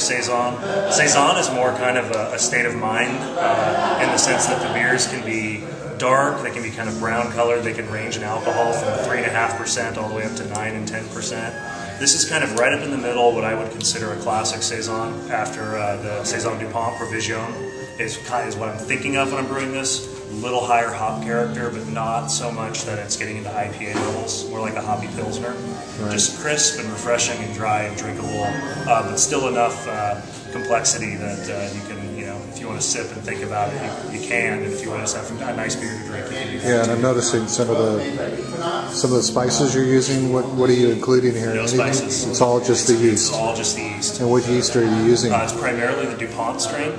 saison. Saison is more kind of a state of mind in the sense that the beers can be dark, they can be kind of brown colored, they can range in alcohol from 3.5% all the way up to 9 and 10%. This is kind of right up in the middle, what I would consider a classic saison after the Saison DuPont Provision is what I'm thinking of when I'm brewing this. A little higher hop character, but not so much that it's getting into IPA levels, more like a hoppy Pilsner. Right. Just crisp and refreshing and dry and drinkable, but still enough complexity that you can, you know, if you want to sip and think about it, you can, and if you want to just have a nice beer to drink, you can do that. Yeah, and I'm noticing some of the spices you're using. What are you including here? No spices. It's all just the yeast. It's all just the yeast. And what yeast are you using? It's primarily the DuPont strain.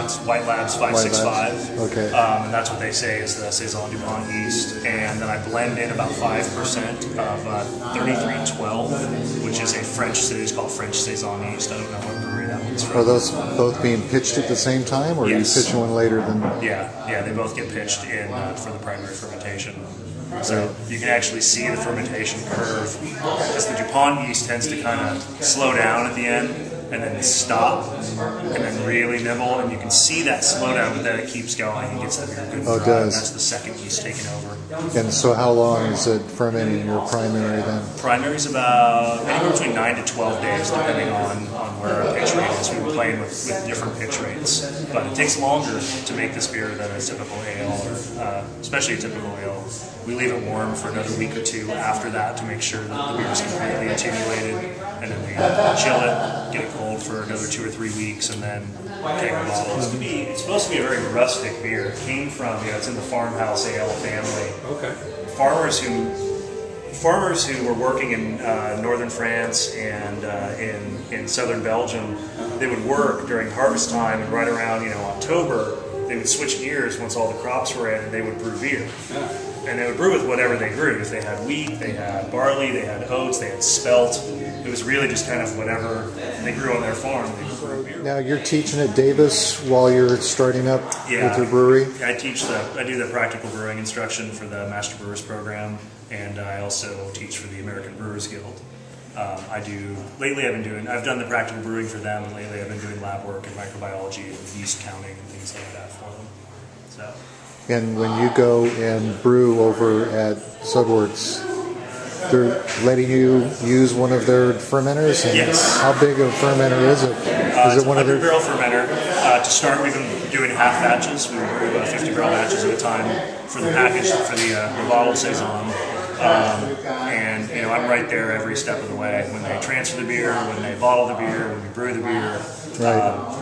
It's White Labs 565. Okay. And that's what they say is the Saison DuPont yeast. And then I blend in about 5% of 3312, which is a French series called French Saison yeast. I don't know what brewery that one's from. Are those both being pitched at the same time, or Yes. are you pitching one later than? Yeah, they both get pitched in for the primary fermentation. So you can actually see the fermentation curve, because the DuPont yeast tends to kind of slow down at the end and then stop and then really nibble, and you can see that slowdown, but then it keeps going and gets the beer good and dry. Oh, it does. That's the second yeast taking over. And so how long is it fermenting your primary then? Primary's about anywhere between 9 to 12 days, depending on where our pitch rate is. We've been playing with different pitch rates, but it takes longer to make this beer than a typical ale, or especially a typical ale. We leave it warm for another week or two after that to make sure that the beer is completely attenuated, and then we chill it, get it cold for another 2 or 3 weeks, and then take a bottle. It's supposed to be a very rustic beer. It came from, it's in the farmhouse ale family. Okay. Farmers who were working in northern France and in southern Belgium, they would work during harvest time, and right around October, they would switch gears once all the crops were in, and they would brew beer. And they would brew with whatever they grew. If they had wheat, they had barley, they had oats, they had spelt. It was really just kind of whatever they grew on their farm, they would brew beer. Now you're teaching at Davis while you're starting up with your brewery? I do the practical brewing instruction for the Master Brewers program, and I also teach for the American Brewers Guild. Lately I've done the practical brewing for them, and lately I've been doing lab work in microbiology and yeast counting and things like that for them. So. And when you go and brew over at Sudworks, they're letting you use one of their fermenters? And yes. How big of a fermenter is it? Is it one of their 100-barrel fermenter? To start, we've been doing half batches. We brew 50-barrel batches at a time for the package, for the bottled Saison. And I'm right there every step of the way. When they transfer the beer, when they bottle the beer, when we brew the beer. Right.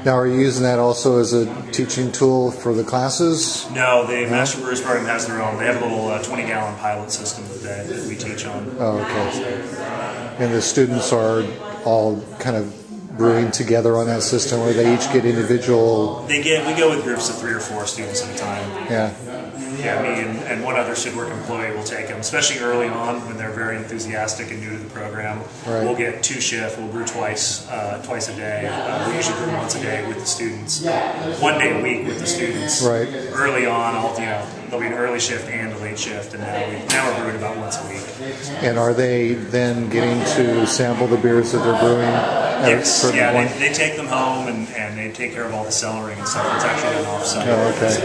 Now, are you using that also as a teaching tool for the classes? No, the Master Brewers program has their own. They have a little 20-gallon pilot system that we teach on. Oh, okay. And the students are all kind of brewing together on that system, or they each get individual? We go with groups of 3 or 4 students at a time. Yeah. Yeah, me and one other SudWork employee will take them, especially early on when they're very enthusiastic and new to the program. Right. We'll get 2 shifts. We'll brew twice a day. We usually brew once a day with the students, 1 day a week with the students. Right. Early on, there'll be an early shift and a late shift, and now we're brewing about once a week. And are they then getting to sample the beers that they're brewing? Yes. Yeah, they take them home and they take care of all the cellaring and stuff. It's actually done off-site. Oh, okay.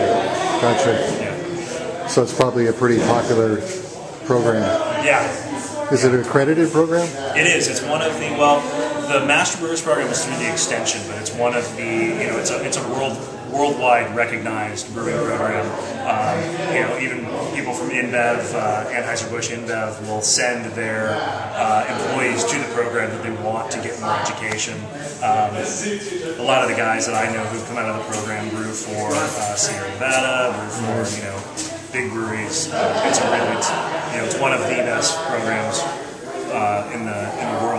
Gotcha. Yeah. So it's probably a pretty popular program. Yeah. Is it an accredited program? It is. It's one of the Master Brewers program is through the extension, but it's one of the, it's a worldwide recognized brewing program. Even people from InBev, Anheuser-Busch InBev will send their employees to the program that they want to get more education. A lot of the guys that I know who've come out of the program brew for Sierra Nevada, brew for, big breweries. It's one of the best programs in the world